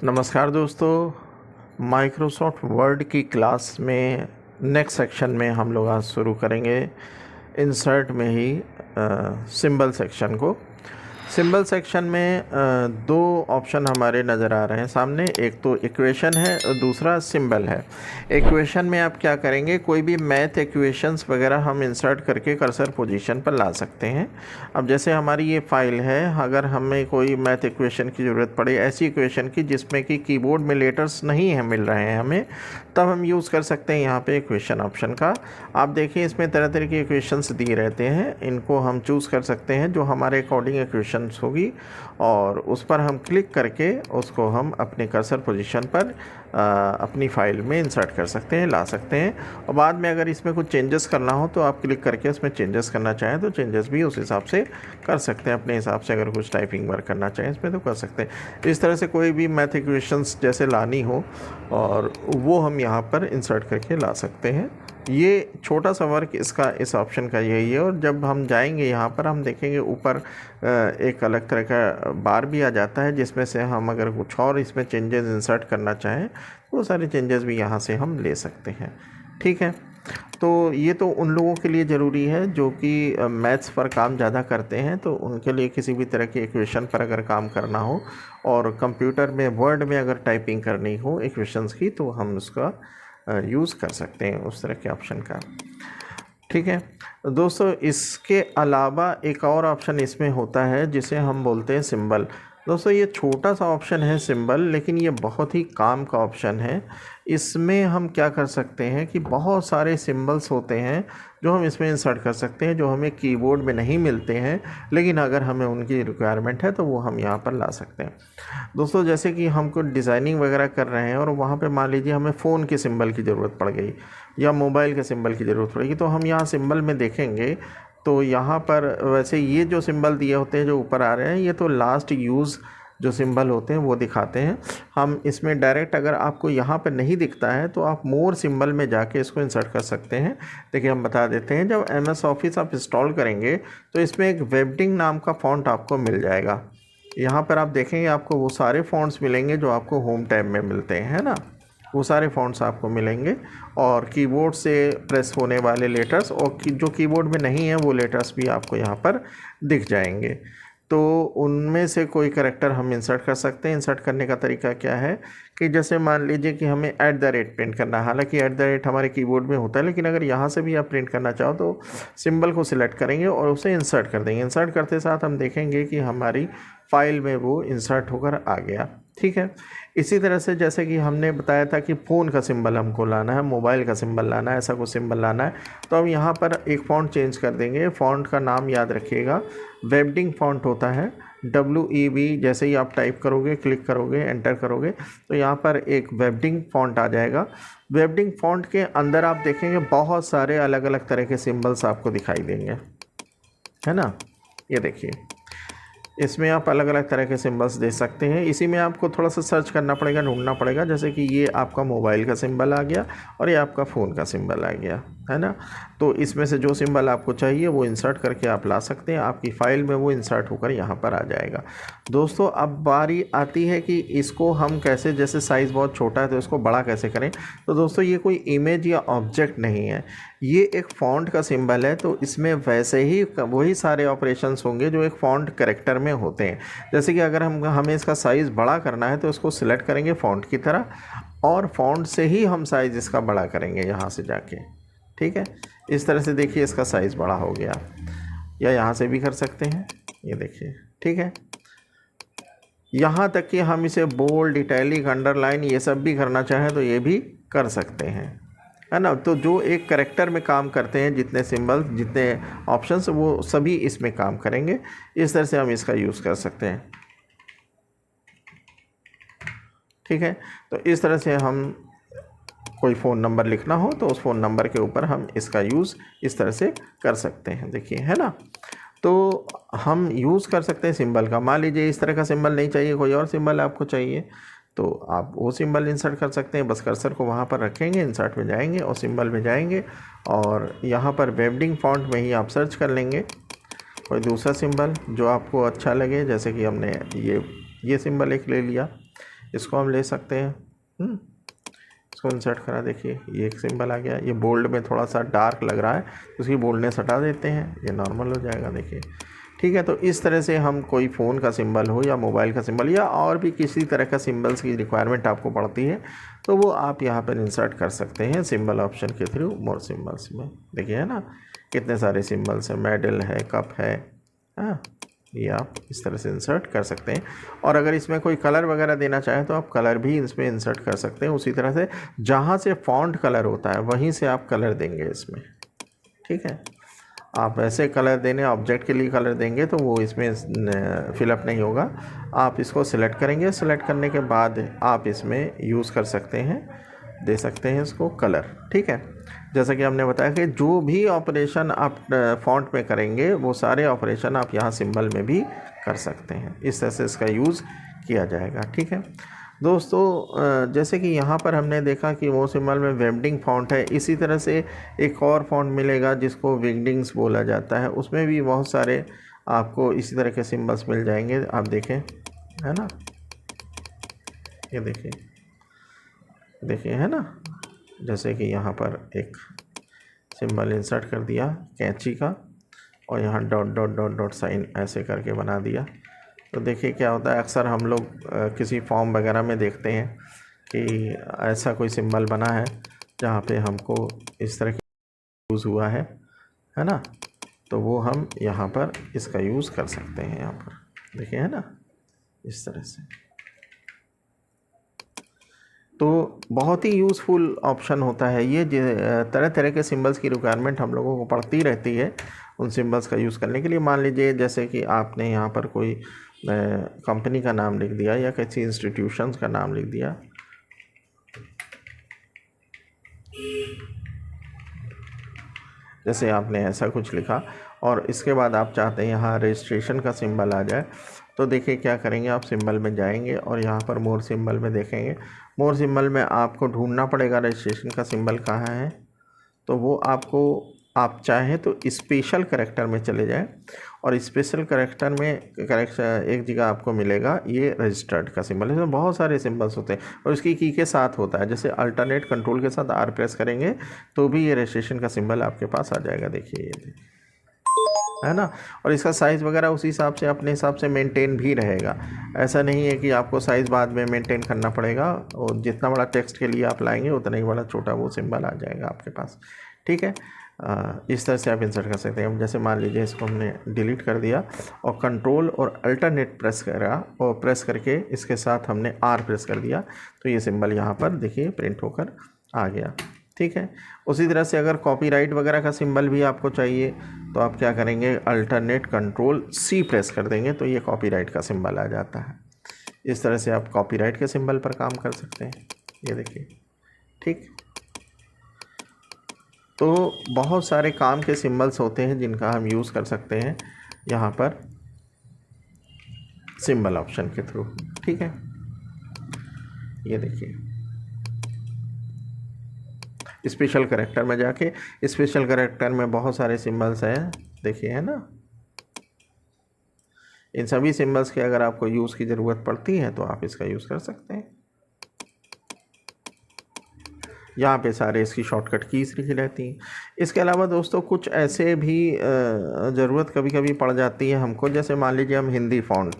नमस्कार दोस्तों, Microsoft word की क्लास में नेक्स्ट सेक्शन में हम लोग आज शुरू करेंगे इंसर्ट में ही सिंबल सेक्शन को। सिंबल सेक्शन में दो ऑप्शन हमारे नज़र आ रहे हैं सामने, एक तो इक्वेशन है और दूसरा सिंबल है। इक्वेशन में आप क्या करेंगे, कोई भी मैथ इक्वेशंस वगैरह हम इंसर्ट करके कर्सर पोजीशन पर ला सकते हैं। अब जैसे हमारी ये फाइल है, अगर हमें कोई मैथ इक्वेशन की ज़रूरत पड़े, ऐसी इक्वेशन की जिसमें कि कीबोर्ड में लेटर्स नहीं है मिल रहे हैं हमें, तब हम यूज़ कर सकते हैं यहाँ पे इक्वेशन ऑप्शन का। आप देखिए इसमें तरह तरह की इक्वेशंस दिए रहते हैं, इनको हम चूज़ कर सकते हैं जो हमारे अकॉर्डिंग इक्वेशंस होगी, और उस पर हम क्लिक करके उसको हम अपने कर्सर पोजीशन पर अपनी फ़ाइल में इंसर्ट कर सकते हैं, ला सकते हैं। और बाद में अगर इसमें कुछ चेंजेस करना हो तो आप क्लिक करके उसमें चेंजेस करना चाहें तो चेंजेस भी उस हिसाब से कर सकते हैं, अपने हिसाब से। अगर कुछ टाइपिंग वर्क करना चाहें इसमें तो कर सकते हैं। इस तरह से कोई भी मैथ इक्वेशंस जैसे लानी हो और वो हम यहाँ पर इंसर्ट करके ला सकते हैं। ये छोटा सा वर्क इसका, इस ऑप्शन का यही है। और जब हम जाएंगे यहाँ पर हम देखेंगे ऊपर एक अलग तरह का बार भी आ जाता है, जिसमें से हम अगर कुछ और इसमें चेंजेस इंसर्ट करना चाहें तो वो सारे चेंजेस भी यहाँ से हम ले सकते हैं। ठीक है, तो ये तो उन लोगों के लिए ज़रूरी है जो कि मैथ्स पर काम ज़्यादा करते हैं, तो उनके लिए किसी भी तरह की इक्वेशन पर अगर काम करना हो और कंप्यूटर में वर्ड में अगर टाइपिंग करनी हो इक्वेशंस की, तो हम उसका यूज़ कर सकते हैं उस तरह के ऑप्शन का। ठीक है दोस्तों, इसके अलावा एक और ऑप्शन इसमें होता है जिसे हम बोलते हैं सिंबल। दोस्तों ये छोटा सा ऑप्शन है सिंबल, लेकिन ये बहुत ही काम का ऑप्शन है। इसमें हम क्या कर सकते हैं कि बहुत सारे सिंबल्स होते हैं जो हम इसमें इंसर्ट कर सकते हैं, जो हमें कीबोर्ड में नहीं मिलते हैं, लेकिन अगर हमें उनकी रिक्वायरमेंट है तो वो हम यहाँ पर ला सकते हैं। दोस्तों जैसे कि हम कुछ डिज़ाइनिंग वगैरह कर रहे हैं और वहाँ पे मान लीजिए हमें फ़ोन के सिंबल की ज़रूरत पड़ गई या मोबाइल के सिंबल की ज़रूरत पड़ेगी, तो हम यहाँ सिंबल में देखेंगे तो यहाँ पर वैसे ये जो सिंबल दिए होते हैं जो ऊपर आ रहे हैं, ये तो लास्ट यूज़ जो सिंबल होते हैं वो दिखाते हैं। हम इसमें डायरेक्ट अगर आपको यहाँ पर नहीं दिखता है तो आप मोर सिंबल में जाके इसको इंसर्ट कर सकते हैं। देखिए हम बता देते हैं, जब MS ऑफिस आप इंस्टॉल करेंगे तो इसमें एक वेबडिंग नाम का फ़ॉन्ट आपको मिल जाएगा। यहाँ पर आप देखेंगे आपको वो सारे फ़ॉन्ट्स मिलेंगे जो आपको होम टैब में मिलते हैं, है ना। वो सारे फ़ॉन्ट्स आपको मिलेंगे और कीबोर्ड से प्रेस होने वाले लेटर्स और जो कीबोर्ड में नहीं है वो लेटर्स भी आपको यहाँ पर दिख जाएंगे। तो उनमें से कोई करैक्टर हम इंसर्ट कर सकते हैं। इंसर्ट करने का तरीका क्या है कि जैसे मान लीजिए कि हमें @ प्रिंट करना है, हालांकि @ हमारे कीबोर्ड में होता है, लेकिन अगर यहाँ से भी आप प्रिंट करना चाहो तो सिंबल को सिलेक्ट करेंगे और उसे इंसर्ट कर देंगे। इंसर्ट करते साथ हम देखेंगे कि हमारी फाइल में वो इंसर्ट होकर आ गया। ठीक है, इसी तरह से जैसे कि हमने बताया था कि फ़ोन का सिंबल हमको लाना है, मोबाइल का सिंबल लाना है, ऐसा कुछ सिंबल लाना है, तो हम यहाँ पर एक फ़ॉन्ट चेंज कर देंगे। फ़ॉन्ट का नाम याद रखिएगा, वेबडिंग फ़ॉन्ट होता है, WEB। जैसे ही आप टाइप करोगे, क्लिक करोगे, एंटर करोगे तो यहाँ पर एक वेबडिंग फ़ॉन्ट आ जाएगा। वेबडिंग फ़ॉन्ट के अंदर आप देखेंगे बहुत सारे अलग अलग तरह के सिंबल्स आपको दिखाई देंगे, है ना। ये देखिए इसमें आप अलग अलग तरह के सिंबल्स दे सकते हैं। इसी में आपको थोड़ा सा सर्च करना पड़ेगा, ढूंढना पड़ेगा। जैसे कि ये आपका मोबाइल का सिंबल आ गया और ये आपका फ़ोन का सिंबल आ गया, है ना। तो इसमें से जो सिंबल आपको चाहिए वो इंसर्ट करके आप ला सकते हैं, आपकी फ़ाइल में वो इंसर्ट होकर यहाँ पर आ जाएगा। दोस्तों अब बारी आती है कि इसको हम कैसे, जैसे साइज़ बहुत छोटा है तो इसको बड़ा कैसे करें। तो दोस्तों ये कोई इमेज या ऑब्जेक्ट नहीं है, ये एक फ़ॉन्ट का सिंबल है। तो इसमें वैसे ही वही सारे ऑपरेशंस होंगे जो एक फ़ॉन्ट कैरेक्टर में होते हैं। जैसे कि अगर हमें इसका साइज़ बड़ा करना है तो इसको सिलेक्ट करेंगे फ़ॉन्ट की तरह और फ़ॉन्ट से ही हम साइज़ इसका बड़ा करेंगे यहाँ से जाके। ठीक है, इस तरह से देखिए इसका साइज़ बड़ा हो गया, या यहाँ से भी कर सकते हैं, ये देखिए। ठीक है, यहाँ तक कि हम इसे बोल्ड, इटैलिक, अंडरलाइन ये सब भी करना चाहें तो ये भी कर सकते हैं, है ना। तो जो एक करैक्टर में काम करते हैं, जितने सिंबल, जितने ऑप्शंस, वो सभी इसमें काम करेंगे। इस तरह से हम इसका यूज़ कर सकते हैं। ठीक है, तो इस तरह से हम कोई फ़ोन नंबर लिखना हो तो उस फ़ोन नंबर के ऊपर हम इसका यूज़ इस तरह से कर सकते हैं, देखिए, है ना। तो हम यूज़ कर सकते हैं सिंबल का। मान लीजिए इस तरह का सिंबल नहीं चाहिए, कोई और सिंबल आपको चाहिए, तो आप वो सिंबल इंसर्ट कर सकते हैं। बस कर्सर को वहाँ पर रखेंगे, इंसर्ट में जाएंगे और सिंबल में जाएंगे और यहाँ पर वेबडिंग फ़ॉन्ट में ही आप सर्च कर लेंगे कोई दूसरा सिंबल जो आपको अच्छा लगे। जैसे कि हमने ये सिंबल एक ले लिया, इसको हम ले सकते हैं। इसको इंसर्ट करा, देखिए ये एक सिंबल आ गया। ये बोल्ड में थोड़ा सा डार्क लग रहा है तो उसकी बोल्डनेस हटा देते हैं, ये नॉर्मल हो जाएगा, देखिए ठीक है। तो इस तरह से हम कोई फ़ोन का सिंबल हो या मोबाइल का सिंबल या और भी किसी तरह का सिंबल्स की रिक्वायरमेंट आपको पड़ती है तो वो आप यहाँ पर इंसर्ट कर सकते हैं सिंबल ऑप्शन के थ्रू। मोर सिंबल्स में देखिए है ना कितने सारे सिंबल्स हैं, मेडल है, कप है, हाँ ये आप इस तरह से इंसर्ट कर सकते हैं। और अगर इसमें कोई कलर वगैरह देना चाहें तो आप कलर भी इसमें इंसर्ट कर सकते हैं। उसी तरह से जहाँ से फॉन्ट कलर होता है वहीं से आप कलर देंगे इसमें, ठीक है। आप ऐसे कलर देने ऑब्जेक्ट के लिए कलर देंगे तो वो इसमें फिलअप नहीं होगा। आप इसको सिलेक्ट करेंगे, सिलेक्ट करने के बाद आप इसमें यूज़ कर सकते हैं, दे सकते हैं इसको कलर, ठीक है। जैसा कि हमने बताया कि जो भी ऑपरेशन आप फॉन्ट में करेंगे वो सारे ऑपरेशन आप यहाँ सिंबल में भी कर सकते हैं। इस तरह से इसका यूज़ किया जाएगा, ठीक है दोस्तों। जैसे कि यहाँ पर हमने देखा कि वो सिंबल में वेबडिंग फॉन्ट है, इसी तरह से एक और फॉन्ट मिलेगा जिसको विंगडिंग्स बोला जाता है, उसमें भी बहुत सारे आपको इसी तरह के सिंबल्स मिल जाएंगे। आप देखें, है ना, ये देखिए, देखिए है ना, जैसे कि यहाँ पर एक सिंबल इंसर्ट कर दिया कैंची का और यहाँ dot dot dot dot sign ऐसे करके बना दिया। तो देखिए क्या होता है, अक्सर हम लोग किसी फॉर्म वगैरह में देखते हैं कि ऐसा कोई सिंबल बना है जहाँ पे हमको इस तरह की यूज़ हुआ है ना, तो वो हम यहाँ पर इसका यूज़ कर सकते हैं। यहाँ पर देखिए है ना, इस तरह से। तो बहुत ही यूज़फुल ऑप्शन होता है ये। तरह तरह के सिंबल्स की रिक्वायरमेंट हम लोगों को पड़ती रहती है उन सिंबल्स का यूज़ करने के लिए। मान लीजिए जैसे कि आपने यहाँ पर कोई कंपनी का नाम लिख दिया या किसी इंस्टीट्यूशंस का नाम लिख दिया, जैसे आपने ऐसा कुछ लिखा और इसके बाद आप चाहते हैं यहाँ रजिस्ट्रेशन का सिंबल आ जाए, तो देखिए क्या करेंगे, आप सिंबल में जाएंगे और यहाँ पर मोर सिंबल में देखेंगे। मोर सिंबल में आपको ढूंढना पड़ेगा रजिस्ट्रेशन का सिंबल कहाँ है, तो वो आपको, आप चाहें तो स्पेशल करैक्टर में चले जाएं और स्पेशल करैक्टर में करैक्टर एक जगह आपको मिलेगा ये रजिस्टर्ड का सिंबल। इसमें बहुत सारे सिंबल्स होते हैं और उसकी की के साथ होता है। जैसे अल्टरनेट कंट्रोल के साथ आर प्रेस करेंगे तो भी ये रजिस्ट्रेशन का सिंबल आपके पास आ जाएगा, देखिए ये है ना। और इसका साइज़ वगैरह उसी हिसाब से अपने हिसाब से मेंटेन भी रहेगा। ऐसा नहीं है कि आपको साइज़ बाद में मेंटेन करना पड़ेगा, और जितना बड़ा टेक्स्ट के लिए आप लाएंगे उतना ही बड़ा छोटा वो सिंबल आ जाएगा आपके पास, ठीक है। इस तरह से आप इंसर्ट कर सकते हैं। जैसे मान लीजिए इसको हमने डिलीट कर दिया और कंट्रोल और अल्टरनेट प्रेस करा और प्रेस करके इसके साथ हमने आर प्रेस कर दिया तो ये सिंबल यहाँ पर देखिए प्रिंट होकर आ गया, ठीक है। उसी तरह से अगर कॉपीराइट वगैरह का सिंबल भी आपको चाहिए तो आप क्या करेंगे, अल्टरनेट कंट्रोल सी प्रेस कर देंगे तो ये कॉपीराइट का सिंबल आ जाता है। इस तरह से आप कॉपीराइट के सिंबल पर काम कर सकते हैं, ये देखिए, ठीक। तो बहुत सारे काम के सिंबल्स होते हैं जिनका हम यूज़ कर सकते हैं यहाँ पर सिंबल ऑप्शन के थ्रू, ठीक है। ये देखिए स्पेशल करैक्टर में जाके, स्पेशल करैक्टर में बहुत सारे सिंबल्स हैं, देखिए है ना। इन सभी सिंबल्स के अगर आपको यूज़ की ज़रूरत पड़ती है तो आप इसका यूज़ कर सकते हैं। यहाँ पे सारे इसकी शॉर्टकट कीज़ लिखी रहती हैं। इसके अलावा दोस्तों कुछ ऐसे भी ज़रूरत कभी कभी पड़ जाती है हमको। जैसे मान लीजिए हम हिंदी फ़ॉन्ट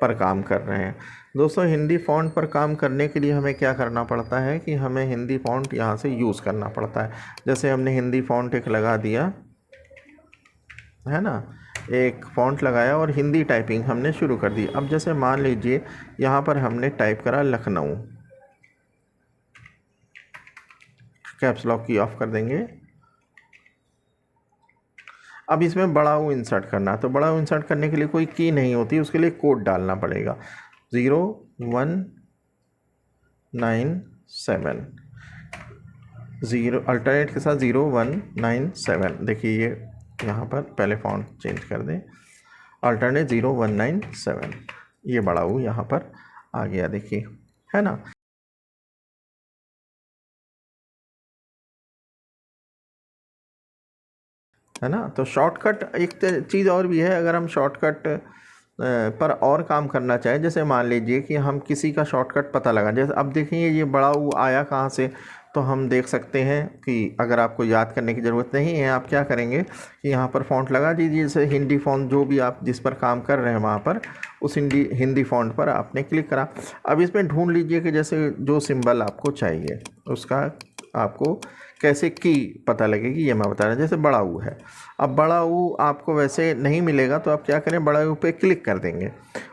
पर काम कर रहे हैं दोस्तों, हिंदी फ़ॉन्ट पर काम करने के लिए हमें क्या करना पड़ता है कि हमें हिंदी फ़ॉन्ट यहाँ से यूज़ करना पड़ता है। जैसे हमने हिंदी फ़ॉन्ट एक लगा दिया है ना, एक फ़ॉन्ट लगाया और हिंदी टाइपिंग हमने शुरू कर दी। अब जैसे मान लीजिए यहाँ पर हमने टाइप करा लखनऊ, कैप्स लॉक की ऑफ कर देंगे। अब इसमें बड़ा U इंसर्ट करना है, तो बड़ा U इंसर्ट करने के लिए कोई की नहीं होती, उसके लिए कोड डालना पड़ेगा 0197, 0 अल्टरनेट के साथ 0197। देखिए ये यहाँ पर पहले फ़ॉन्ट चेंज कर दें, अल्टरनेट 0197, ये बड़ा U यहाँ पर आ गया, देखिए है ना। है ना, तो शॉर्टकट एक चीज़ और भी है। अगर हम शॉर्टकट पर और काम करना चाहें, जैसे मान लीजिए कि हम किसी का शॉर्टकट पता लगा, जैसे अब देखिए ये बड़ा U आया कहाँ से, तो हम देख सकते हैं कि अगर आपको याद करने की ज़रूरत नहीं है, आप क्या करेंगे कि यहाँ पर फ़ॉन्ट लगा दीजिए, जैसे हिंदी फ़ॉन्ट जो भी आप जिस पर काम कर रहे हैं वहाँ पर उस हिंदी फ़ॉन्ट पर आपने क्लिक करा। अब इसमें ढूंढ लीजिए कि जैसे जो सिंबल आपको चाहिए उसका आपको कैसे की पता लगेगी, ये मैं बता रहा हूँ। जैसे बड़ा U है, अब बड़ा U आपको वैसे नहीं मिलेगा तो आप क्या करें, बड़ा U पे क्लिक कर देंगे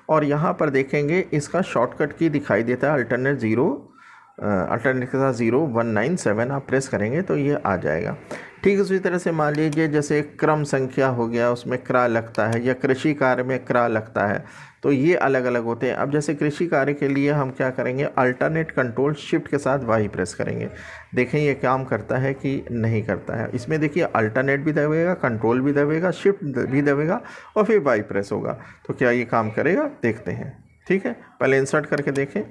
और यहाँ पर देखेंगे इसका शॉर्टकट की दिखाई देता है अल्टरनेट के साथ 0197 आप प्रेस करेंगे तो ये आ जाएगा। ठीक उसी तरह से मान लीजिए जैसे क्रम संख्या हो गया, उसमें क्रा लगता है, या कृषि कार्य में क्रा लगता है, तो ये अलग अलग होते हैं। अब जैसे कृषि कार्य के लिए हम क्या करेंगे, अल्टरनेट कंट्रोल शिफ्ट के साथ वाई प्रेस करेंगे। देखें ये काम करता है कि नहीं करता है। इसमें देखिए अल्टरनेट भी दबेगा, कंट्रोल भी दबेगा, शिफ्ट भी दबेगा और फिर वाई प्रेस होगा, तो क्या ये काम करेगा देखते हैं। ठीक है, पहले इंसर्ट करके देखें।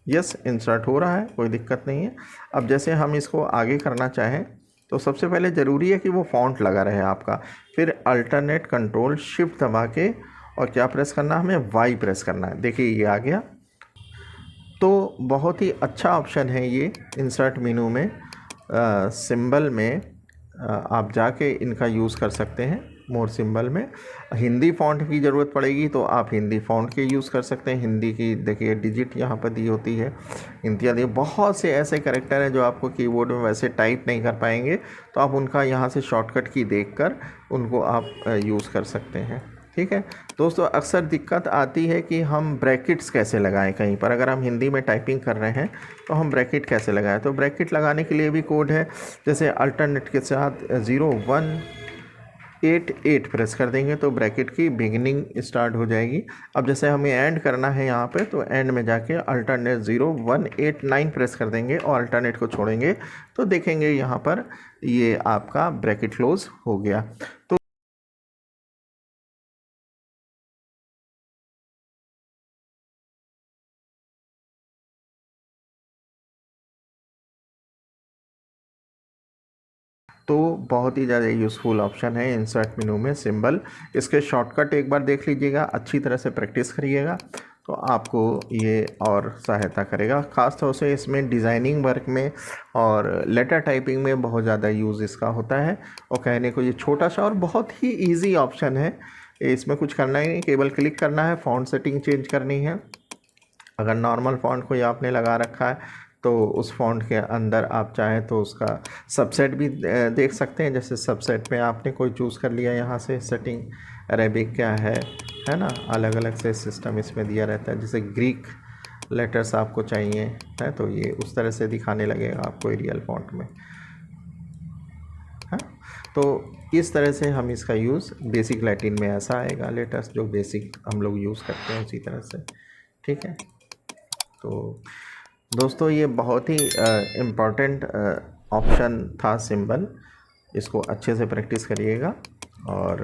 यस, इंसर्ट हो रहा है, कोई दिक्कत नहीं है। अब जैसे हम इसको आगे करना चाहें तो सबसे पहले ज़रूरी है कि वो फ़ॉन्ट लगा रहे आपका, फिर अल्टरनेट कंट्रोल शिफ्ट दबा के और क्या प्रेस करना है, हमें वाई प्रेस करना है। देखिए ये आ गया। तो बहुत ही अच्छा ऑप्शन है ये इंसर्ट मेनू में, सिंबल में आप जाके इनका यूज़ कर सकते हैं। मोर सिंबल में हिंदी फ़ॉन्ट की ज़रूरत पड़ेगी तो आप हिंदी फ़ॉन्ट के यूज़ कर सकते हैं। हिंदी की देखिए डिजिट यहाँ पर दी होती है, इंतिया दी। बहुत से ऐसे कैरेक्टर हैं जो आपको कीबोर्ड में वैसे टाइप नहीं कर पाएंगे, तो आप उनका यहाँ से शॉर्टकट की देखकर उनको आप यूज़ कर सकते हैं। ठीक है दोस्तों, अक्सर दिक्कत आती है कि हम ब्रैकेट्स कैसे लगाएं कहीं पर। अगर हम हिंदी में टाइपिंग कर रहे हैं तो हम ब्रैकेट कैसे लगाएं, तो ब्रैकेट लगाने के लिए भी कोड है। जैसे अल्टरनेट के साथ 0188 प्रेस कर देंगे तो ब्रैकेट की बिगिनिंग स्टार्ट हो जाएगी। अब जैसे हमें एंड करना है यहाँ पे, तो एंड में जाके अल्टरनेट 0189 प्रेस कर देंगे और अल्टरनेट को छोड़ेंगे तो देखेंगे यहाँ पर ये आपका ब्रैकेट क्लोज हो गया। तो बहुत ही ज़्यादा यूज़फुल ऑप्शन है इंसर्ट मेनू में सिंबल। इसके शॉर्टकट एक बार देख लीजिएगा, अच्छी तरह से प्रैक्टिस करिएगा तो आपको ये और सहायता करेगा। ख़ास तौर से इसमें डिज़ाइनिंग वर्क में और लेटर टाइपिंग में बहुत ज़्यादा यूज़ इसका होता है। और कहने को ये छोटा सा और बहुत ही ईजी ऑप्शन है, इसमें कुछ करना ही नहीं, केवल क्लिक करना है, फ़ॉन्ट सेटिंग चेंज करनी है। अगर नॉर्मल फ़ॉन्ट कोई आपने लगा रखा है तो उस फ़ॉन्ट के अंदर आप चाहें तो उसका सबसेट भी देख सकते हैं। जैसे सबसेट में आपने कोई चूज़ कर लिया, यहाँ से सेटिंग अरेबिक क्या है ना, अलग अलग से सिस्टम इसमें दिया रहता है। जैसे ग्रीक लेटर्स आपको चाहिए है तो ये उस तरह से दिखाने लगेगा आपको एरियल फ़ॉन्ट में, है। तो इस तरह से हम इसका यूज़ बेसिक लैटिन में ऐसा आएगा, लेटर्स जो बेसिक हम लोग यूज़ करते हैं उसी तरह से। ठीक है, तो दोस्तों ये बहुत ही इम्पॉर्टेंट ऑप्शन था सिंबल, इसको अच्छे से प्रैक्टिस करिएगा। और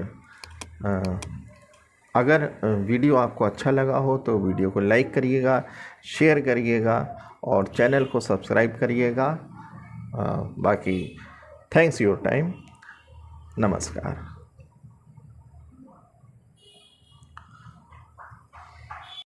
अगर वीडियो आपको अच्छा लगा हो तो वीडियो को लाइक करिएगा, शेयर करिएगा और चैनल को सब्सक्राइब करिएगा। बाकी थैंक्स योर टाइम, नमस्कार।